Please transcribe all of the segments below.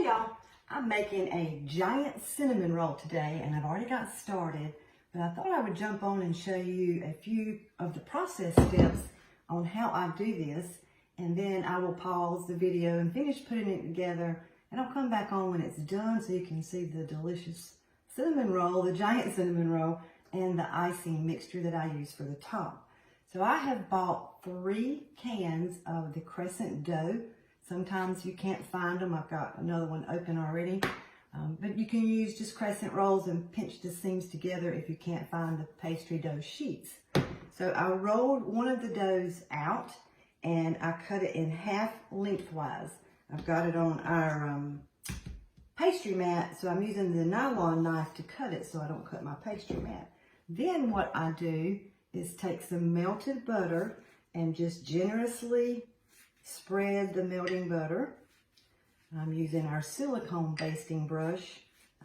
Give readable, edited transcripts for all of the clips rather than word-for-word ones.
y'all, I'm making a giant cinnamon roll today, and I've already got started, but I thought I would jump on and show you a few of the process steps on how I do this, and then I will pause the video and finish putting it together, and I'll come back on when it's done so you can see the delicious cinnamon roll, the giant cinnamon roll, and the icing mixture that I use for the top. So I have bought 3 cans of the crescent dough. Sometimes you can't find them. I've got another one open already. But you can use just crescent rolls and pinch the seams together if you can't find the pastry dough sheets. So I rolled one of the doughs out and I cut it in half lengthwise. I've got it on our pastry mat, so I'm using the nylon knife to cut it so I don't cut my pastry mat. Then what I do is take some melted butter and just generously spread the melting butter. I'm using our silicone basting brush.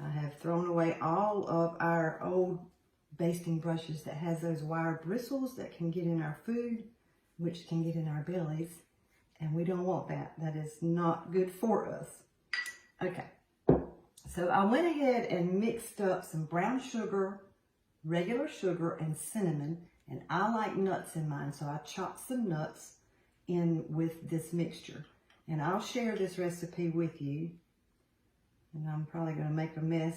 I have thrown away all of our old basting brushes that has those wire bristles that can get in our food, which can get in our bellies, and we don't want that. That is not good for us. Okay, so I went ahead and mixed up some brown sugar, regular sugar, and cinnamon, and I like nuts in mine, so I chopped some nuts in with this mixture. And I'll share this recipe with you. And I'm probably going to make a mess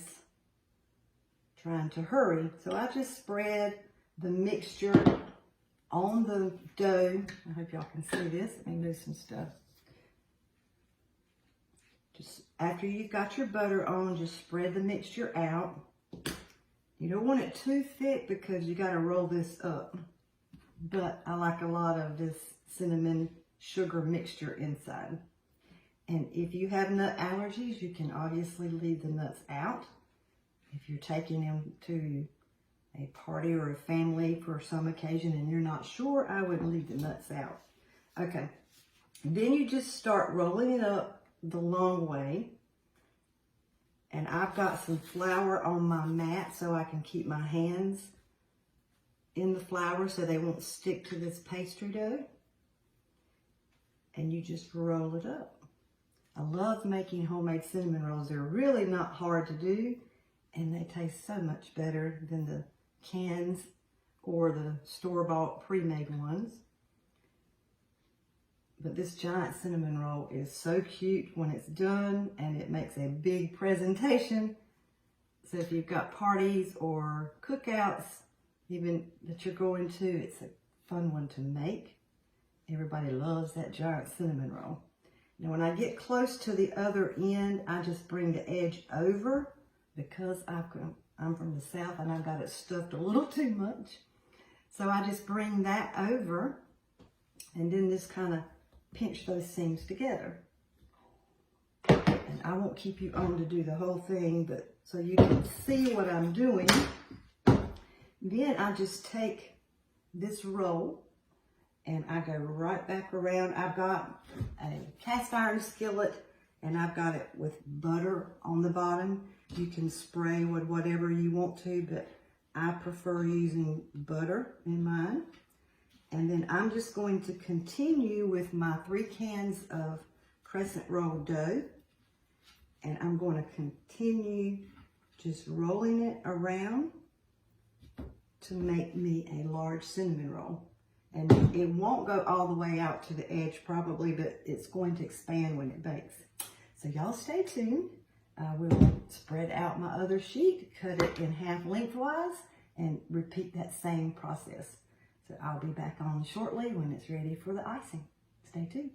trying to hurry. So I just spread the mixture on the dough. I hope y'all can see this. Let me move some stuff. Just after you've got your butter on, just spread the mixture out. You don't want it too thick because you got to roll this up. But I like a lot of this cinnamon sugar mixture inside. And if you have nut allergies, you can obviously leave the nuts out. If you're taking them to a party or a family for some occasion and you're not sure, I would leave the nuts out. Okay, then you just start rolling it up the long way. And I've got some flour on my mat so I can keep my hands in the flour so they won't stick to this pastry dough. And you just roll it up. I love making homemade cinnamon rolls. They're really not hard to do, and they taste so much better than the cans or the store-bought pre-made ones. But this giant cinnamon roll is so cute when it's done, and it makes a big presentation. So if you've got parties or cookouts, even that you're going to, it's a fun one to make. Everybody loves that giant cinnamon roll. Now when I get close to the other end, I just bring the edge over because I'm from the South and I've got it stuffed a little too much. So I just bring that over and then just kind of pinch those seams together. And I won't keep you on to do the whole thing, but so you can see what I'm doing. Then I just take this roll and I go right back around. I've got a cast iron skillet and I've got it with butter on the bottom. You can spray with whatever you want to, but I prefer using butter in mine. And then I'm just going to continue with my 3 cans of crescent roll dough. And I'm going to continue just rolling it around to make me a large cinnamon roll. And it won't go all the way out to the edge probably, but it's going to expand when it bakes. So y'all stay tuned. I will spread out my other sheet, cut it in half lengthwise, and repeat that same process. So I'll be back on shortly when it's ready for the icing. Stay tuned.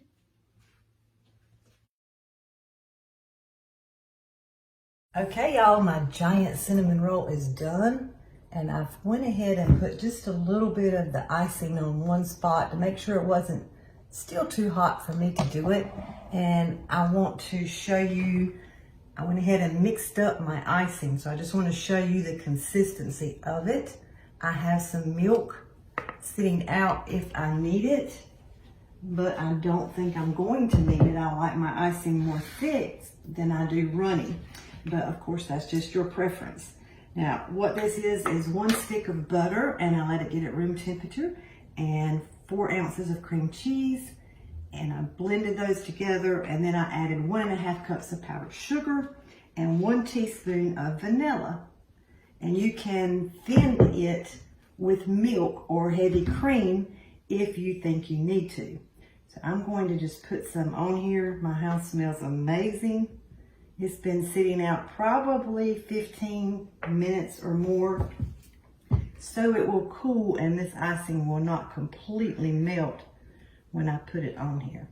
Okay, y'all, my giant cinnamon roll is done. And I've went ahead and put just a little bit of the icing on one spot to make sure it wasn't still too hot for me to do it. And I want to show you, I went ahead and mixed up my icing. So I just want to show you the consistency of it. I have some milk sitting out if I need it, but I don't think I'm going to need it. I like my icing more thick than I do runny. But of course, that's just your preference. Now, what this is 1 stick of butter, and I let it get at room temperature, and 4 ounces of cream cheese, and I blended those together, and then I added 1.5 cups of powdered sugar and 1 teaspoon of vanilla. And you can thin it with milk or heavy cream if you think you need to. So I'm going to just put some on here. My house smells amazing. It's been sitting out probably 15 minutes or more, so it will cool and this icing will not completely melt when I put it on here.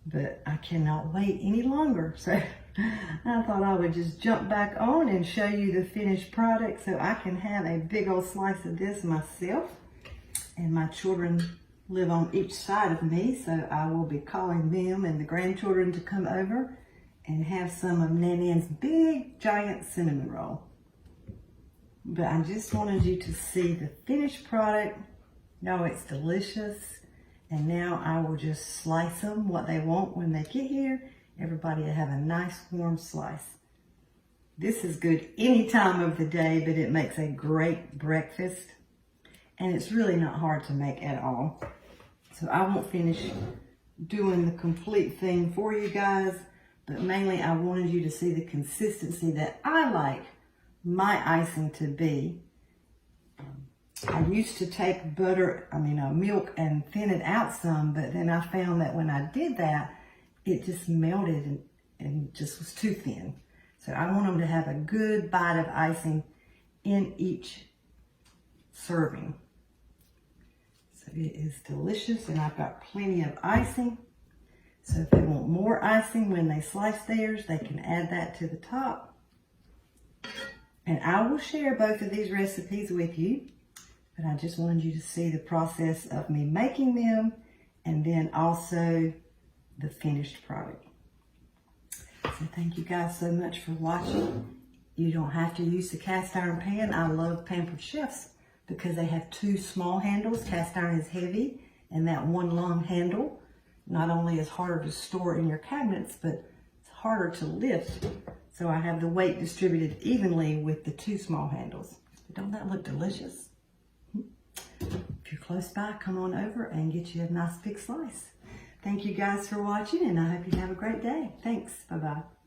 But I cannot wait any longer, so I thought I would just jump back on and show you the finished product so I can have a big old slice of this myself. And my children live on each side of me, so I will be calling them and the grandchildren to come over and have some of Nan's big giant cinnamon roll. But I just wanted you to see the finished product. No, it's delicious. And now I will just slice them what they want when they get here. Everybody will have a nice warm slice. This is good any time of the day, but it makes a great breakfast. And it's really not hard to make at all. So I won't finish doing the complete thing for you guys, but mainly I wanted you to see the consistency that I like my icing to be. I used to take milk and thin it out some, but then I found that when I did that, it just melted and just was too thin. So I want them to have a good bite of icing in each serving. So it is delicious, and I've got plenty of icing. So if they want more icing when they slice theirs, they can add that to the top. And I will share both of these recipes with you. But I just wanted you to see the process of me making them and then also the finished product. So thank you guys so much for watching. You don't have to use the cast iron pan. I love Pampered Chefs because they have 2 small handles. Cast iron is heavy, and that one long handle not only is harder to store in your cabinets, but it's harder to lift. So I have the weight distributed evenly with the 2 small handles. But don't that look delicious? If you're close by, come on over and get you a nice big slice. Thank you guys for watching, and I hope you have a great day. Thanks. Bye-bye.